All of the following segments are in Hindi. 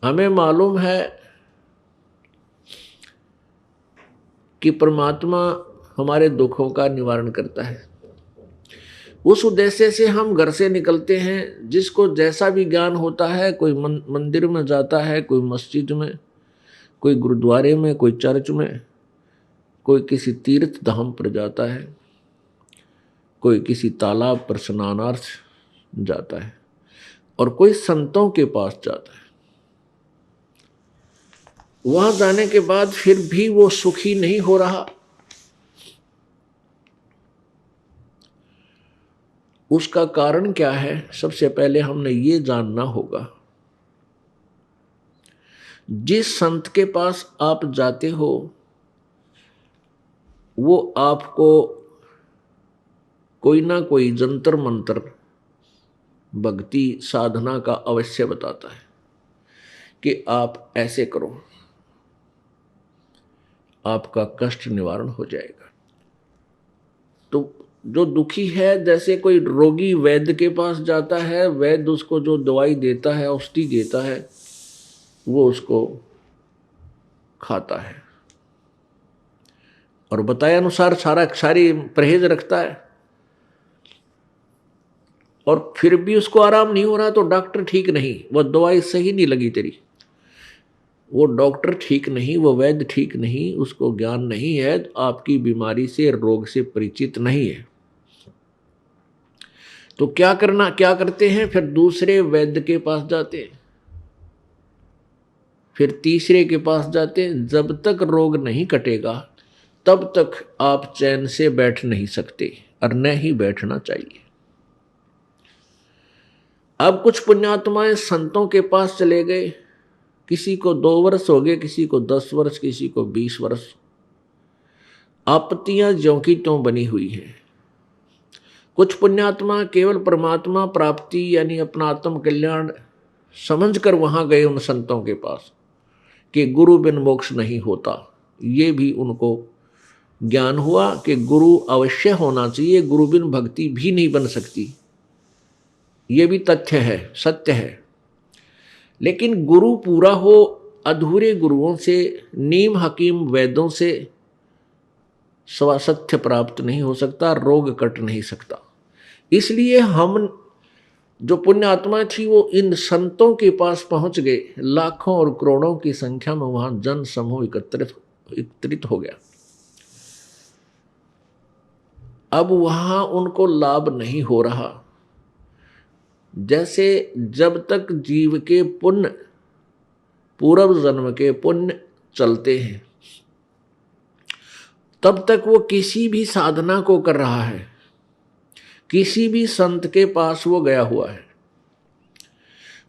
हमें मालूम है कि परमात्मा हमारे दुखों का निवारण करता है। उस उद्देश्य से हम घर से निकलते हैं। जिसको जैसा भी ज्ञान होता है, कोई मंदिर में जाता है, कोई मस्जिद में, कोई गुरुद्वारे में, कोई चर्च में, कोई किसी तीर्थ धाम पर जाता है, कोई किसी तालाब पर स्नानार्थ जाता है, और कोई संतों के पास जाता है। वहां जाने के बाद फिर भी वो सुखी नहीं हो रहा। उसका कारण क्या है? सबसे पहले हमने ये जानना होगा, जिस संत के पास आप जाते हो वो आपको कोई ना कोई जंतर मंत्र भक्ति साधना का अवश्य बताता है कि आप ऐसे करो, आपका कष्ट निवारण हो जाएगा। तो जो दुखी है, जैसे कोई रोगी वैद्य के पास जाता है, वैद्य उसको जो दवाई देता है, औषधि देता है, वो उसको खाता है और बताए अनुसार सारी परहेज रखता है, और फिर भी उसको आराम नहीं हो रहा तो डॉक्टर ठीक नहीं, वो दवाई सही नहीं लगी तेरी, वो डॉक्टर ठीक नहीं, वो वैद्य ठीक नहीं, उसको ज्ञान नहीं है, आपकी बीमारी से, रोग से परिचित नहीं है। तो क्या करते हैं? फिर दूसरे वैद्य के पास जाते हैं, फिर तीसरे के पास जाते हैं। जब तक रोग नहीं कटेगा तब तक आप चैन से बैठ नहीं सकते, और न ही बैठना चाहिए। अब कुछ पुण्यात्माएं संतों के पास चले गए, किसी को 2 वर्ष हो गए, किसी को 10 वर्ष, किसी को 20 वर्ष। आपत्तियां ज्यों की त्यों बनी हुई हैं। कुछ पुण्यात्मा केवल परमात्मा प्राप्ति यानी अपना आत्म कल्याण समझकर वहां गए उन संतों के पास कि गुरु बिन मोक्ष नहीं होता। ये भी उनको ज्ञान हुआ कि गुरु अवश्य होना चाहिए, गुरु बिन भक्ति भी नहीं बन सकती। ये भी तथ्य है, सत्य है। लेकिन गुरु पूरा हो, अधूरे गुरुओं से, नीम हकीम वैद्यों से स्वासथ्य प्राप्त नहीं हो सकता, रोग कट नहीं सकता। इसलिए हम जो पुण्य आत्मा थी वो इन संतों के पास पहुंच गए। लाखों और करोड़ों की संख्या में वहां जन समूह एकत्रित हो गया। अब वहां उनको लाभ नहीं हो रहा। जैसे जब तक जीव के पुण्य, पूर्व जन्म के पुण्य चलते हैं, तब तक वो किसी भी साधना को कर रहा है, किसी भी संत के पास वो गया हुआ है,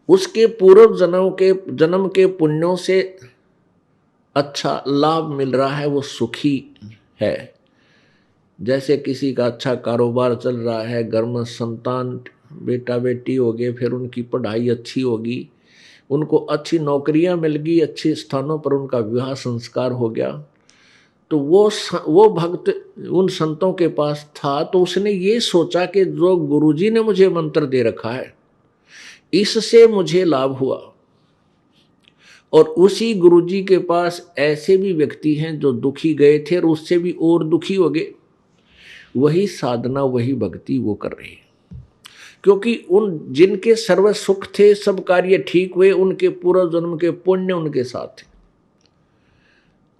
उसके पूर्व जन्म के पुण्यों से अच्छा लाभ मिल रहा है, वो सुखी है। जैसे किसी का अच्छा कारोबार चल रहा है, घर में संतान बेटा बेटी हो गए, फिर उनकी पढ़ाई अच्छी होगी, उनको अच्छी नौकरियां मिल गई, अच्छे स्थानों पर उनका विवाह संस्कार हो गया, तो वो भक्त उन संतों के पास था, तो उसने ये सोचा कि जो गुरुजी ने मुझे मंत्र दे रखा है इससे मुझे लाभ हुआ। और उसी गुरुजी के पास ऐसे भी व्यक्ति हैं जो दुखी गए थे और उससे भी और दुखी हो गए। वही साधना, वही भक्ति वो कर रहे हैं, क्योंकि उन जिनके सर्व सुख थे, सब कार्य ठीक हुए, उनके पूर्व जन्म के पुण्य उनके साथ थे।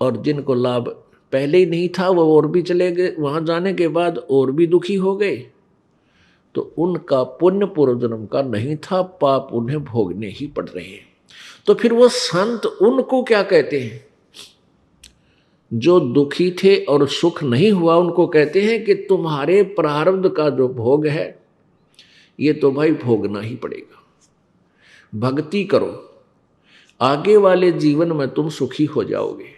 और जिनको लाभ पहले ही नहीं था वो और भी चले गए, वहां जाने के बाद और भी दुखी हो गए। तो उनका पुण्य पूर्व जन्म का नहीं था, पाप उन्हें भोगने ही पड़ रहे हैं। तो फिर वो संत उनको क्या कहते हैं? जो दुखी थे और सुख नहीं हुआ, उनको कहते हैं कि तुम्हारे प्रारब्ध का जो भोग है ये तो भाई भोगना ही पड़ेगा। भक्ति करो, आगे वाले जीवन में तुम सुखी हो जाओगे।